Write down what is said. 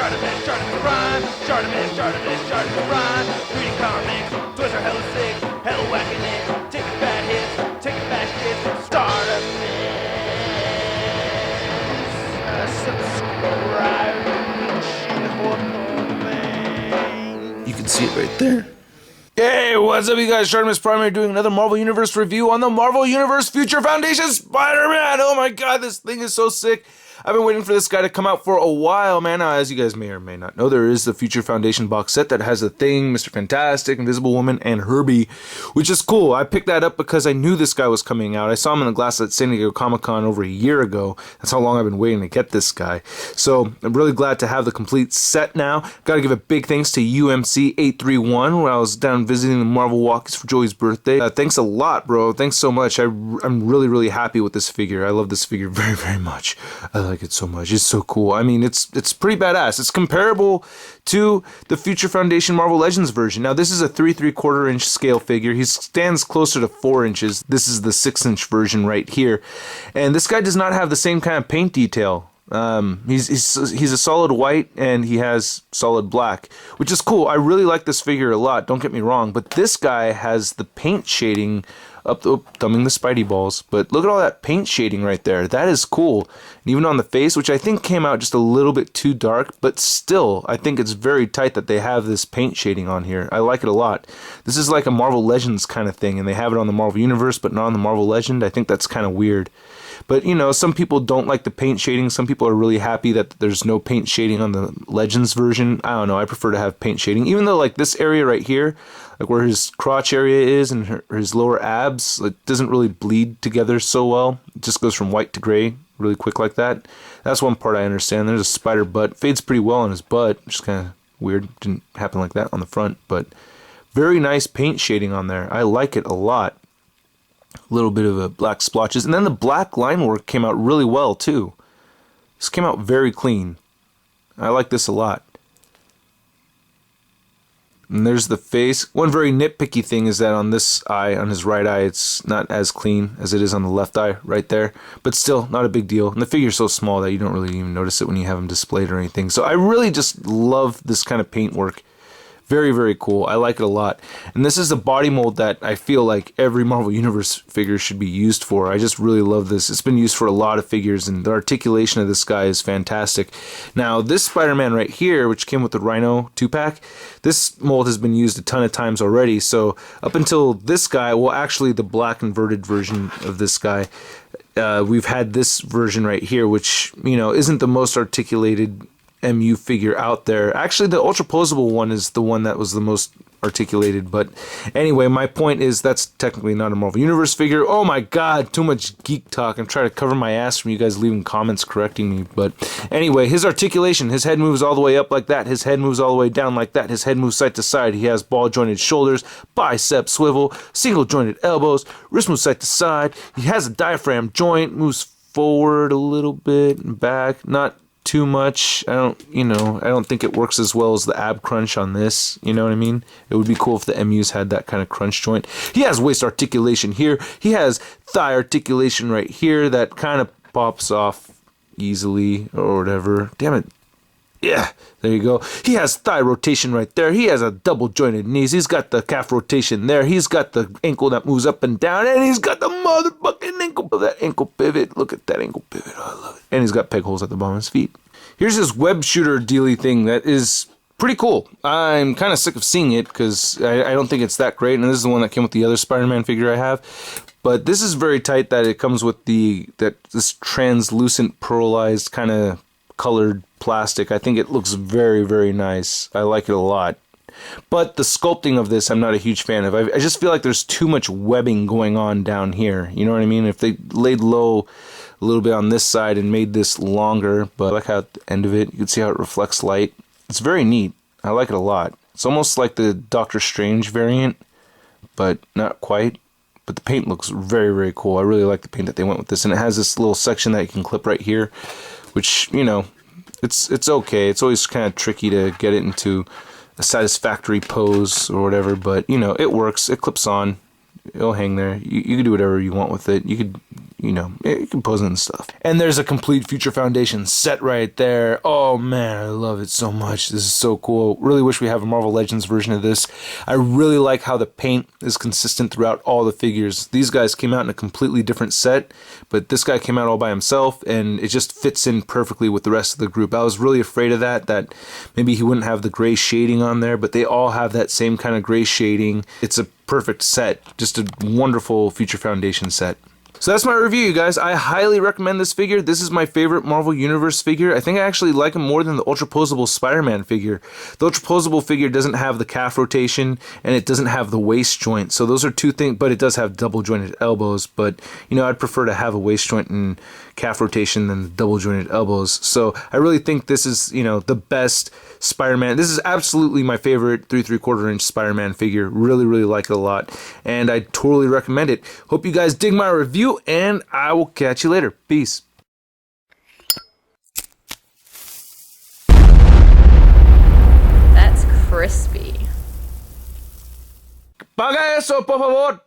ShartimusPrime, ShartimusPrime. Reading comics, toys are hella sick, hella whacking it, taking bad hits, taking bad shit. Subscribe. You can see it right there. Hey, what's up, you guys? ShartimusPrime here doing another Marvel Universe review on the Marvel Universe Future Foundation Spider-Man. Oh my god, this thing is so sick. I've been waiting for this guy to come out for a while, man. As you guys may or may not know, there is the Future Foundation box set that has the Thing, Mr. Fantastic, Invisible Woman, and Herbie, which is cool. I picked that up because I knew this guy was coming out. I saw him in the glass at San Diego Comic-Con over a year ago. That's how long I've been waiting to get this guy. So I'm really glad to have the complete set now. Got to give a big thanks to UMC831 where I was down visiting the Marvel Walkies for Joey's birthday. Thanks a lot, bro. Thanks so much. I'm really, really happy with this figure. I love this figure very, very much. I like it so much. It's so cool. I mean, it's pretty badass. It's comparable to the Future Foundation Marvel Legends version. Now, this is a 3¾ inch scale figure. He stands closer to 4 inches. This is the 6-inch version right here. And this guy does not have the same kind of paint detail. He's a solid white and he has solid black, which is cool. I really like this figure a lot, don't get me wrong, but this guy has the paint shading thumbing the Spidey balls, but look at all that paint shading right there. That is cool. And even on the face, which I think came out just a little bit too dark, but still, I think it's very tight that they have this paint shading on here. I like it a lot. This is like a Marvel Legends kind of thing, and they have it on the Marvel Universe, but not on the Marvel Legend. I think that's kind of weird. But, you know, some people don't like the paint shading. Some people are really happy that there's no paint shading on the Legends version. I don't know. I prefer to have paint shading. Even though, like, this area right here, like where his crotch area is and his lower abs, it doesn't really bleed together so well. It just goes from white to gray really quick like that. That's one part I understand. There's a spider butt. Fades pretty well on his butt, which is kind of weird. Didn't happen like that on the front. But very nice paint shading on there. I like it a lot. A little bit of a black splotches, and then the black line work came out really well too. This came out very clean. I like this a lot. And there's the face. One very nitpicky thing is that on this eye, on his right eye, it's not as clean as it is on the left eye right there, but still not a big deal. And the figure's so small that you don't really even notice it when you have him displayed or anything. So I really just love this kind of paint work. Very, very cool. I like it a lot. And this is the body mold that I feel like every Marvel Universe figure should be used for. I just really love this. It's been used for a lot of figures, and the articulation of this guy is fantastic. Now, this Spider-Man right here, which came with the Rhino 2-pack, this mold has been used a ton of times already. So up until this guy, well, actually the black inverted version of this guy, we've had this version right here, which, you know, isn't the most articulated MU figure out there. Actually, the ultra posable one is the one that was the most articulated, but anyway, my point is that's technically not a Marvel Universe figure. Oh my god, too much geek talk. I'm trying to cover my ass from you guys leaving comments correcting me, but anyway, his articulation, his head moves all the way up like that, his head moves all the way down like that, his head moves side to side, he has ball jointed shoulders, bicep swivel, single jointed elbows, wrist moves side to side, he has a diaphragm joint, moves forward a little bit and back, not too much. I don't think it works as well as the ab crunch on this, you know what I mean? It would be cool if the MUs had that kind of crunch joint. He has waist articulation here. He has thigh articulation right here that kind of pops off easily or whatever. Damn it. Yeah, there you go. He has thigh rotation right there. He has a double jointed knees. He's got the calf rotation there. He's got the ankle that moves up and down. And he's got the motherfucking ankle. That ankle pivot. Look at that ankle pivot. Oh, I love it. And he's got peg holes at the bottom of his feet. Here's his web shooter dealy thing that is pretty cool. I'm kind of sick of seeing it because I don't think it's that great. And this is the one that came with the other Spider-Man figure I have. But this is very tight that it comes with this translucent pearlized kind of colored plastic. I think it looks very, very nice. I like it a lot. But the sculpting of this, I'm not a huge fan of. I just feel like there's too much webbing going on down here. You know what I mean? If they laid low a little bit on this side and made this longer, but I like how at the end of it, you can see how it reflects light. It's very neat. I like it a lot. It's almost like the Doctor Strange variant, but not quite. But the paint looks very, very cool. I really like the paint that they went with this. And it has this little section that you can clip right here, which, you know, it's okay. It's always kind of tricky to get it into a satisfactory pose or whatever, but, you know, it works. It clips on. it'll hang there. You can do whatever you want with it. You could, you can pose it and stuff. And there's a complete Future Foundation set right there. Oh man, I love it so much. This is so cool. Really wish we have a Marvel Legends version of this. I really like how the paint is consistent throughout all the figures. These guys came out in a completely different set, but this guy came out all by himself, and it just fits in perfectly with the rest of the group. I was really afraid of that maybe he wouldn't have the gray shading on there, but they all have that same kind of gray shading. It's a perfect set. Just a wonderful Future Foundation set. So that's my review, you guys. I highly recommend this figure. This is my favorite Marvel Universe figure. I think I actually like him more than the Ultra Posable Spider-Man figure. The Ultra Posable figure doesn't have the calf rotation, and it doesn't have the waist joint. So those are two things, but it does have double jointed elbows. But, I'd prefer to have a waist joint and calf rotation than the double jointed elbows. So I really think this is, the best Spider-Man. This is absolutely my favorite 3 3/4 inch Spider-Man figure. Really, really like it a lot. And I totally recommend it. Hope you guys dig my review, and I will catch you later. Peace. That's crispy. Paga eso, por favor.